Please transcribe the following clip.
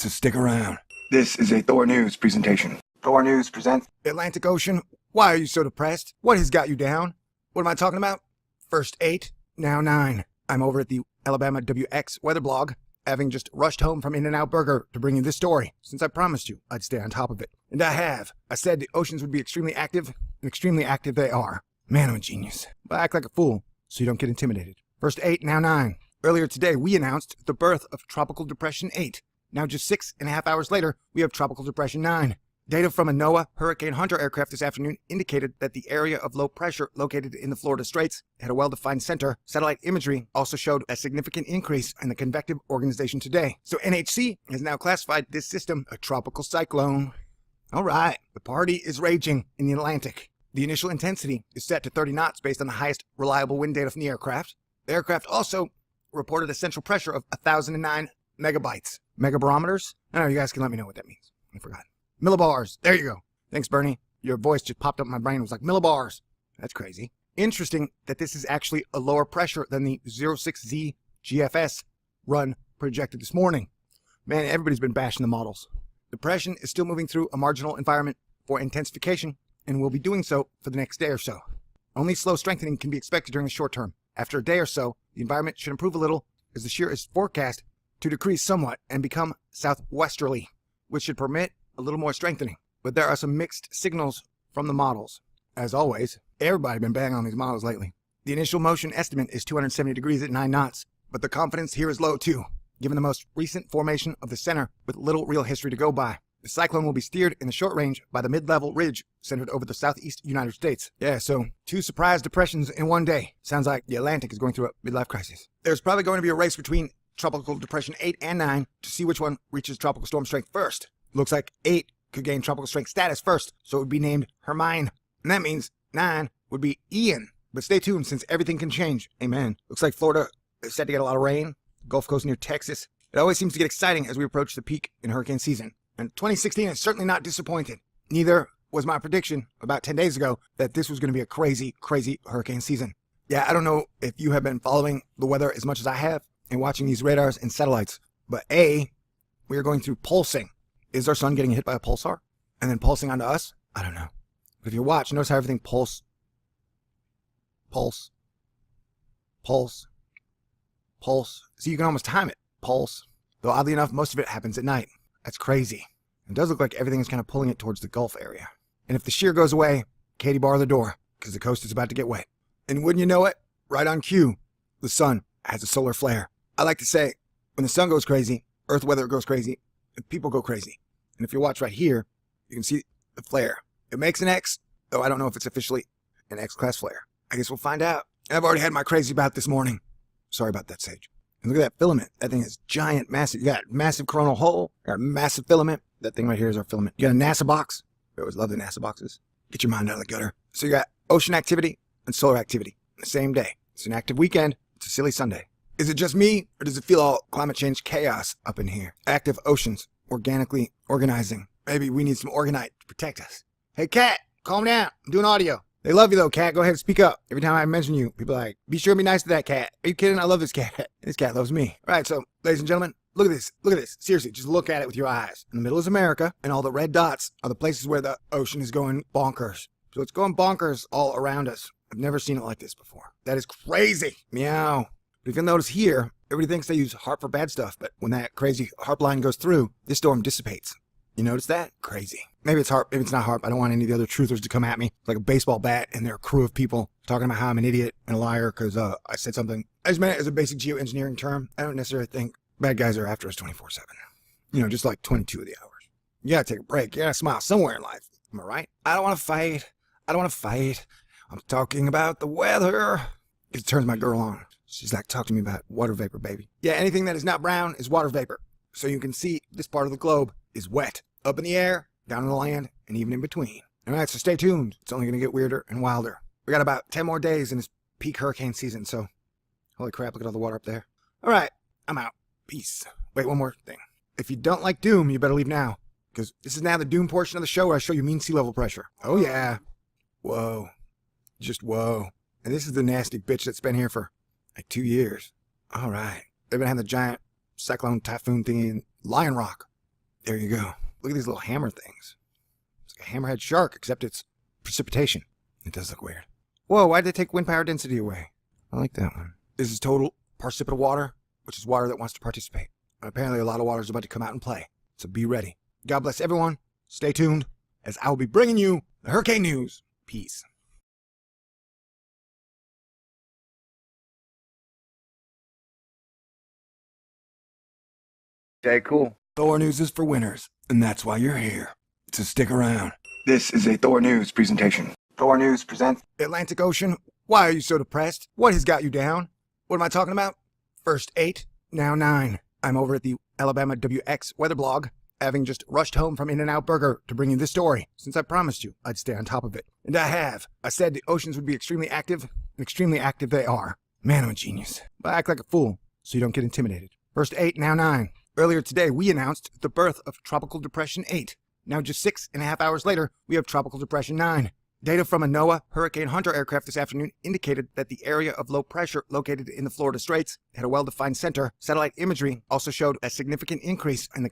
so stick around. This is a Thor News presentation. Thor News presents Atlantic Ocean. Why are you so depressed? What has got you down? What am I talking about? First 8, now 9. I'm over at the Alabama WX weather blog, having just rushed home from In-N-Out Burger to bring you this story, since I promised you I'd stay on top of it. And I have. I said the oceans would be extremely active, and extremely active they are. Man, I'm a genius. But I act like a fool, so you don't get intimidated. First 8, now 9. Earlier today, we announced the birth of Tropical Depression 8. Now just 6.5 hours later, we have Tropical Depression 9. Data from a NOAA Hurricane Hunter aircraft this afternoon indicated that the area of low pressure located in the Florida Straits had a well-defined center. Satellite imagery also showed a significant increase in the convective organization today. So NHC has now classified this system a tropical cyclone. All right, the party is raging in the Atlantic. The initial intensity is set to 30 knots based on the highest reliable wind data from the aircraft. The aircraft also reported a central pressure of 1,009 megabytes. Megabarometers? I don't know, you guys can let me know what that means. I forgot. Millibars. There you go. Thanks, Bernie. Your voice just popped up in my brain. It was like, millibars. That's crazy. Interesting that this is actually a lower pressure than the 06Z GFS run projected this morning. Man, everybody's been bashing the models. Depression is still moving through a marginal environment for intensification and will be doing so for the next day or so. Only slow strengthening can be expected during the short term. After a day or so, the environment should improve a little as the shear is forecast to decrease somewhat and become southwesterly, which should permit a little more strengthening. But there are some mixed signals from the models. As always, everybody's been banging on these models lately. The initial motion estimate is 270 degrees at 9 knots, but the confidence here is low too, given the most recent formation of the center with little real history to go by. The cyclone will be steered in the short range by the mid-level ridge centered over the southeast United States. Yeah, so 2 surprise depressions in one day. Sounds like the Atlantic is going through a midlife crisis. There's probably going to be a race between Tropical Depression 8 and 9 to see which one reaches tropical storm strength first. Looks like 8 could gain tropical strength status first, so it would be named Hermine. And that means 9 would be Ian. But stay tuned since everything can change. Amen. Looks like Florida is set to get a lot of rain. Gulf Coast near Texas. It always seems to get exciting as we approach the peak in hurricane season. And 2016 is certainly not disappointed. Neither was my prediction about 10 days ago that this was going to be a crazy, crazy hurricane season. Yeah, I don't know if you have been following the weather as much as I have and watching these radars and satellites, but A, we are going through pulsing. Is our sun getting hit by a pulsar and then pulsing onto us? I don't know. But if you watch, notice how everything pulse. So you can almost time it. Pulse. Though oddly enough, most of it happens at night. That's crazy. It does look like everything is kind of pulling it towards the Gulf area. And if the shear goes away, Katie, bar the door, because the coast is about to get wet. And wouldn't you know it, right on cue, the sun has a solar flare. I like to say, when the sun goes crazy, Earth weather goes crazy, and people go crazy. And if you watch right here, you can see the flare. It makes an X, though I don't know if it's officially an X-class flare. I guess we'll find out. I've already had my crazy bout this morning. Sorry about that, Sage. And look at that filament. That thing is giant, massive. You got a massive coronal hole. You got a massive filament. That thing right here is our filament. You got a NASA box. I always love the NASA boxes. Get your mind out of the gutter. So you got ocean activity and solar activity on the same day. It's an active weekend. It's a silly Sunday. Is it just me, or does it feel all climate change chaos up in here? Active oceans, organically organizing. Maybe we need some organite to protect us. Hey, Cat, calm down. I'm doing audio. They love you, though, Cat. Go ahead and speak up. Every time I mention you, people are like, be sure to be nice to that cat. Are you kidding? I love this cat. This cat loves me. All right, so, ladies and gentlemen, look at this. Look at this. Seriously, just look at it with your eyes. In the middle is America, and all the red dots are the places where the ocean is going bonkers. So it's going bonkers all around us. I've never seen it like this before. That is crazy. Meow. But if you'll notice here, everybody thinks they use HARP for bad stuff, but when that crazy HARP line goes through, this storm dissipates. You notice that? Crazy. Maybe it's HARP, maybe it's not HARP. I don't want any of the other truthers to come at me. It's like a baseball bat and their crew of people talking about how I'm an idiot and a liar because I said something. I just meant it as a basic geoengineering term. I don't necessarily think bad guys are after us 24/7. You know, just like 22 of the hours. You gotta take a break. You gotta smile somewhere in life. Am I right? I don't want to fight. I'm talking about the weather. It turns my girl on. She's like, talk to me about water vapor, baby. Yeah, anything that is not brown is water vapor. So you can see this part of the globe is wet. Up in the air, down on the land, and even in between. All right, so stay tuned. It's only going to get weirder and wilder. We got about 10 more days in this peak hurricane season, so holy crap, look at all the water up there. All right, I'm out. Peace. Wait, one more thing. If you don't like Doom, you better leave now, because this is now the Doom portion of the show where I show you mean sea level pressure. Oh, yeah. Whoa. Just whoa. And this is the nasty bitch that's been here for like 2 years. All right. They've been having the giant cyclone typhoon thingy in Lion Rock. There you go. Look at these little hammer things. It's like a hammerhead shark, except it's precipitation. It does look weird. Whoa, why'd they take wind power density away? I like that one. This is total participital water, which is water that wants to participate. Apparently a lot of water is about to come out and play. So be ready. God bless everyone. Stay tuned, as I will be bringing you the hurricane news. Peace. Okay, cool. Thor News is for winners, and that's why you're here. So stick around. This is a Thor News presentation. Thor News presents Atlantic Ocean. Why are you so depressed? What has got you down? What am I talking about? First 8, now 9. I'm over at the Alabama WX weather blog, having just rushed home from In-N-Out Burger to bring you this story, since I promised you I'd stay on top of it. And I have. I said the oceans would be extremely active, and extremely active they are. Man, I'm a genius. But I act like a fool, so you don't get intimidated. First 8, now 9. Earlier today, we announced the birth of Tropical Depression 8. Now just 6.5 hours later, we have Tropical Depression 9. Data from a NOAA Hurricane Hunter aircraft this afternoon indicated that the area of low pressure located in the Florida Straits had a well-defined center. Satellite imagery also showed a significant increase in the